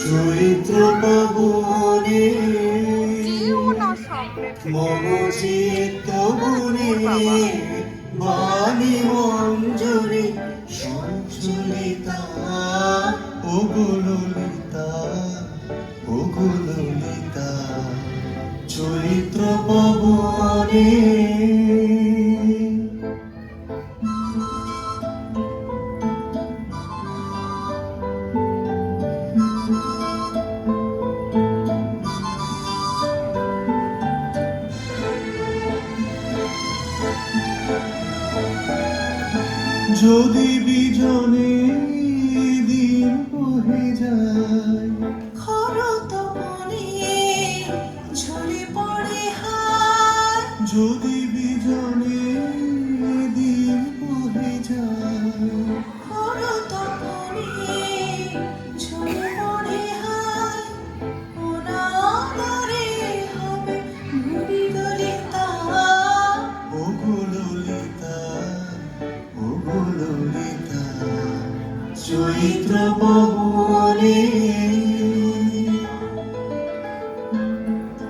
চৈত্র পাবনে মম চিত্ত বনে বাণী মঞ্জরি সঞ্চলিতা ও ললিতা ও ললিতা চৈত্র পাবনে যদি বিজনে দিন বহে যায় খরতপনে ঝরে পড়ে হায় যদি বিজনে দিন বহে যায় খরতপনে ঝরে পড়ে হায় অনাদরে হবে ভুবি ললিতা ও ললিতা ও ললিতা চৈত্র পাবনে